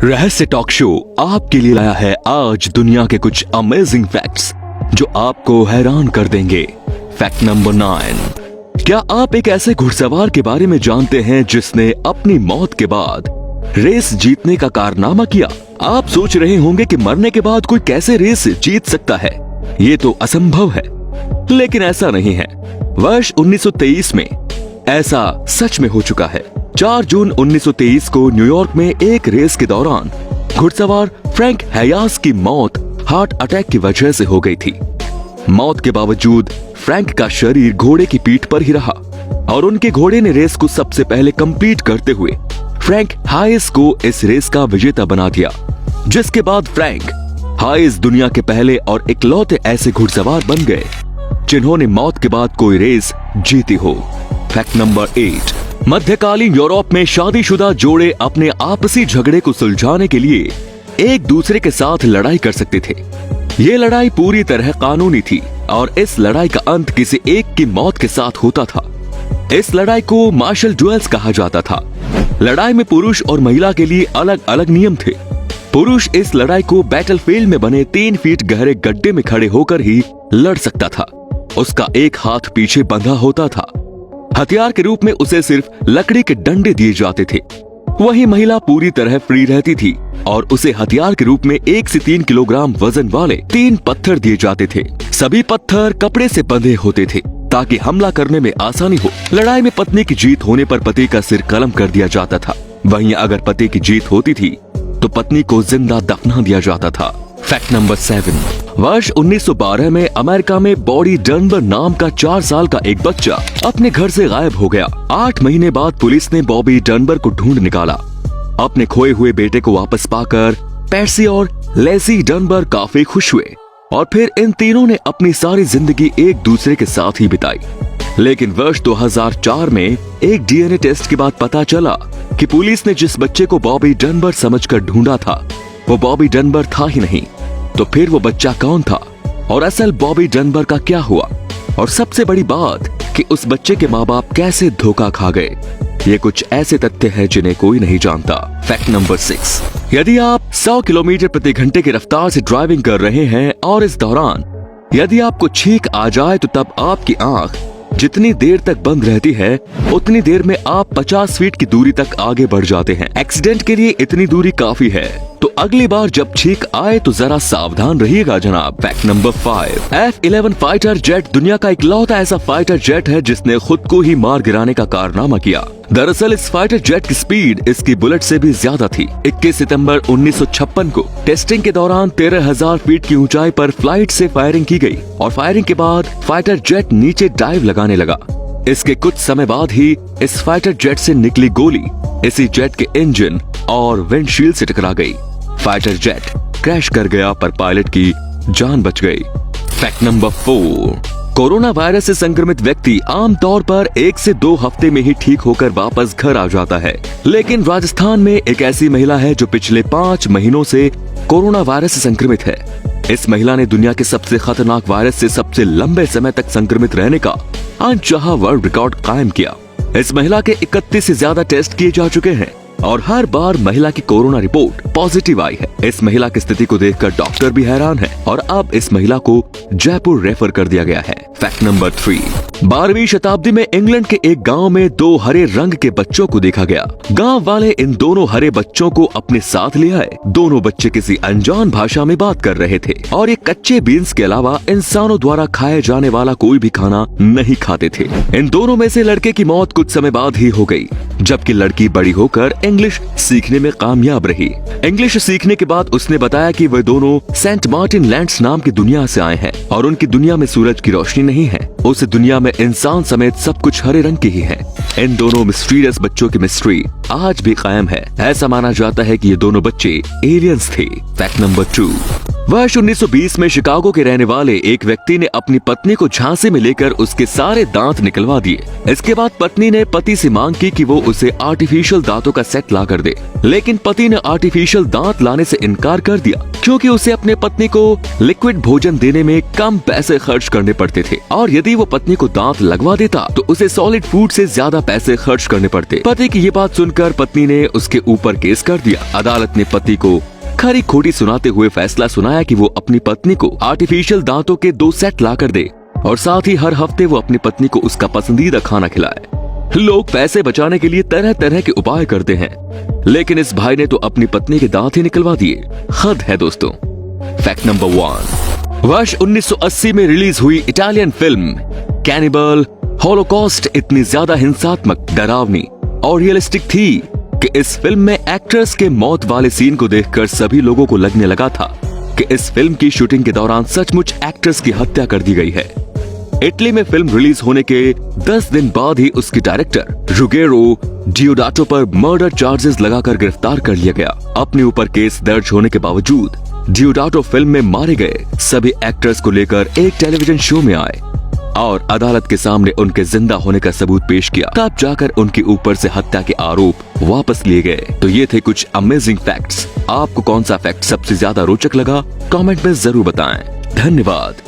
रहस्य talk show आपके लिए लाया है आज दुनिया के कुछ अमेजिंग फैक्ट्स जो आपको हैरान कर देंगे। Fact number 9। क्या आप एक ऐसे घुड़सवार के बारे में जानते हैं जिसने अपनी मौत के बाद रेस जीतने का कारनामा किया? आप सोच रहे होंगे कि मरने के बाद कोई कैसे रेस जीत सकता है, ये तो असंभव है। लेकिन ऐसा नहीं है। वर्ष 1923 में ऐसा सच में हो चुका है। 4 जून 1923 को न्यूयॉर्क में एक रेस के दौरान घुड़सवार फ्रैंक हैयास की मौत हार्ट अटैक की वजह से हो गई थी। मौत के बावजूद फ्रैंक का शरीर घोड़े की पीठ पर ही रहा और उनके घोड़े ने रेस को सबसे पहले कंप्लीट करते हुए फ्रैंक हाइस को इस रेस का विजेता बना दिया, जिसके बाद फ्रैंक हाइस दुनिया के पहले और इकलौते ऐसे घुड़सवार बन गए जिन्होंने मौत के बाद कोई रेस जीती हो। Fact number 8। मध्यकालीन यूरोप में शादीशुदा जोड़े अपने आपसी झगड़े को सुलझाने के लिए एक दूसरे के साथ लड़ाई कर सकते थे। ये लड़ाई पूरी तरह कानूनी थी और इस लड़ाई का अंत किसी एक की मौत के साथ होता था। इस लड़ाई को मार्शल ड्यूल्स कहा जाता था। लड़ाई में पुरुष और महिला के लिए अलग अलग नियम थे। पुरुष इस लड़ाई को बैटलफील्ड में बने 3 फीट गहरे गड्ढे में खड़े होकर ही लड़ सकता था। उसका एक हाथ पीछे बंधा होता था। हथियार के रूप में उसे सिर्फ लकड़ी के डंडे दिए जाते थे। वहीं महिला पूरी तरह फ्री रहती थी और उसे हथियार के रूप में 1 से 3 किलोग्राम वजन वाले 3 पत्थर दिए जाते थे। सभी पत्थर कपड़े से बंधे होते थे ताकि हमला करने में आसानी हो। लड़ाई में पत्नी की जीत होने पर पति का सिर कलम कर दिया जाता था। वहीं अगर पति की जीत होती थी तो पत्नी को जिंदा दफना दिया जाता था। Fact number 7। वर्ष 1912 में अमेरिका में बॉबी डनबर नाम का 4 साल का एक बच्चा अपने घर से गायब हो गया। 8 महीने बाद पुलिस ने बॉबी डनबर को ढूंढ निकाला। अपने खोए हुए बेटे को वापस पाकर पैट्सी और लेसी डनबर काफी खुश हुए और फिर इन तीनों ने अपनी सारी जिंदगी एक दूसरे के साथ ही बिताई। लेकिन वर्ष 2004 में एक डीएनए टेस्ट के बाद पता चला कि पुलिस ने जिस बच्चे को बॉबी डनबर समझकर ढूंढा था वो बॉबी डनबर था ही नहीं। तो फिर वो बच्चा कौन था और असल बॉबी डनबर का क्या हुआ? और सबसे बड़ी बात कि उस बच्चे के माँ बाप कैसे धोखा खा गए। ये कुछ ऐसे तथ्य हैं जिन्हें कोई नहीं जानता। Fact number 6। यदि आप 100 किलोमीटर प्रति घंटे की रफ्तार से ड्राइविंग कर रहे हैं और इस दौरान यदि आपको छींक आ जाए तो तब आपकी आंख जितनी देर तक बंद रहती है उतनी देर में आप 50 फीट की दूरी तक आगे बढ़ जाते हैं। एक्सीडेंट के लिए इतनी दूरी काफी है, तो अगली बार जब छींक आए तो जरा सावधान रहिएगा जनाब। Fact number 5। F-11 fighter jet दुनिया का इकलौता ऐसा फाइटर जेट है जिसने खुद को ही मार गिराने का कारनामा किया। दरअसल इस फाइटर जेट की स्पीड इसकी बुलेट से भी ज्यादा थी। 21 सितंबर 1956 को टेस्टिंग के दौरान 13,000 फीट की ऊंचाई पर फ्लाइट से फायरिंग की गई और फायरिंग के बाद फाइटर जेट नीचे डाइव लगाने लगा। इसके कुछ समय बाद ही इस फाइटर जेट से निकली गोली इसी जेट के इंजन और विंडशील्ड से टकरा गई। फाइटर जेट क्रैश कर गया पर पायलट की जान बच गई। Fact number 4। कोरोना वायरस से संक्रमित व्यक्ति आमतौर पर 1 से 2 हफ्ते में ही ठीक होकर वापस घर आ जाता है। लेकिन राजस्थान में एक ऐसी महिला है जो पिछले 5 महीनों से कोरोना वायरस से संक्रमित है। इस महिला ने दुनिया के सबसे खतरनाक वायरस से सबसे लंबे समय तक संक्रमित रहने का अनचाहा वर्ल्ड रिकॉर्ड कायम किया। इस महिला के 31 से ज्यादा टेस्ट किए जा चुके हैं और हर बार महिला की कोरोना रिपोर्ट पॉजिटिव आई है। इस महिला की स्थिति को देखकर डॉक्टर भी हैरान है और अब इस महिला को जयपुर रेफर कर दिया गया है। Fact number 3। 12वीं शताब्दी में इंग्लैंड के एक गांव में 2 हरे रंग के बच्चों को देखा गया। गांव वाले इन दोनों हरे बच्चों को अपने साथ ले आए। दोनों बच्चे किसी अनजान भाषा में बात कर रहे थे और ये कच्चे बीन्स के अलावा इंसानों द्वारा खाए जाने वाला कोई भी खाना नहीं खाते थे। इन दोनों में से लड़के की मौत कुछ समय बाद ही हो गई, जबकि लड़की बड़ी होकर इंग्लिश सीखने में कामयाब रही। इंग्लिश सीखने के बाद उसने बताया कि वे दोनों सेंट मार्टिन लैंड्स नाम की दुनिया से आए हैं और उनकी दुनिया में सूरज की रोशनी नहीं है। उस दुनिया में इंसान समेत सब कुछ हरे रंग के ही है। इन दोनों मिस्टीरियस बच्चों की मिस्ट्री आज भी कायम है। ऐसा माना जाता है कि ये दोनों बच्चे एलियंस थे। Fact number 2। वर्ष 1920 में शिकागो के रहने वाले एक व्यक्ति ने अपनी पत्नी को झांसे में लेकर उसके सारे दांत निकलवा दिए। इसके बाद पत्नी ने पति से मांग की कि वो उसे आर्टिफिशियल दांतों का सेट ला कर दे, लेकिन पति ने आर्टिफिशियल दांत लाने से इनकार कर दिया क्योंकि उसे अपने पत्नी को लिक्विड भोजन देने में कम पैसे खर्च करने पड़ते थे और यदि वो पत्नी को दांत लगवा देता तो उसे सॉलिड फूड से ज्यादा पैसे खर्च करने पड़ते। पति की ये बात सुनकर पत्नी ने उसके ऊपर केस कर दिया। अदालत ने पति को खरी खोटी सुनाते हुए फैसला सुनाया कि वो अपनी पत्नी को आर्टिफिशियल दांतों के 2 सेट ला कर दे और साथ ही हर हफ्ते वो अपनी पत्नी को उसका पसंदीदा खाना खिलाए। लोग पैसे बचाने के लिए तरह तरह के उपाय करते हैं, लेकिन इस भाई ने तो अपनी पत्नी के दांत ही निकलवा दिए। हद है दोस्तों। Fact number 1। वर्ष 1980 में रिलीज हुई इटालियन फिल्म कैनिबल हॉलोकॉस्ट इतनी ज्यादा हिंसात्मक, डरावनी और रियलिस्टिक थी कि इस फिल्म में एक्ट्रेस के मौत वाले सीन को देखकर सभी लोगों को लगने लगा था कि इस फिल्म की शूटिंग के दौरान सचमुच एक्ट्रेस की हत्या कर दी गई है। इटली में फिल्म रिलीज होने के 10 दिन बाद ही उसकी डायरेक्टर रुगेरो डियोडाटो पर मर्डर चार्जेस लगाकर गिरफ्तार कर लिया गया। अपने ऊपर केस दर्ज होने के बावजूद डियोडाटो फिल्म में मारे गए सभी एक्टर्स को लेकर एक टेलीविजन शो में आए और अदालत के सामने उनके जिंदा होने का सबूत पेश किया। तब जाकर उनके ऊपर से हत्या के आरोप वापस लिए गए। तो ये थे कुछ अमेजिंग फैक्ट्स। आपको कौन सा फैक्ट सबसे ज्यादा रोचक लगा? कमेंट में जरूर बताएं। धन्यवाद।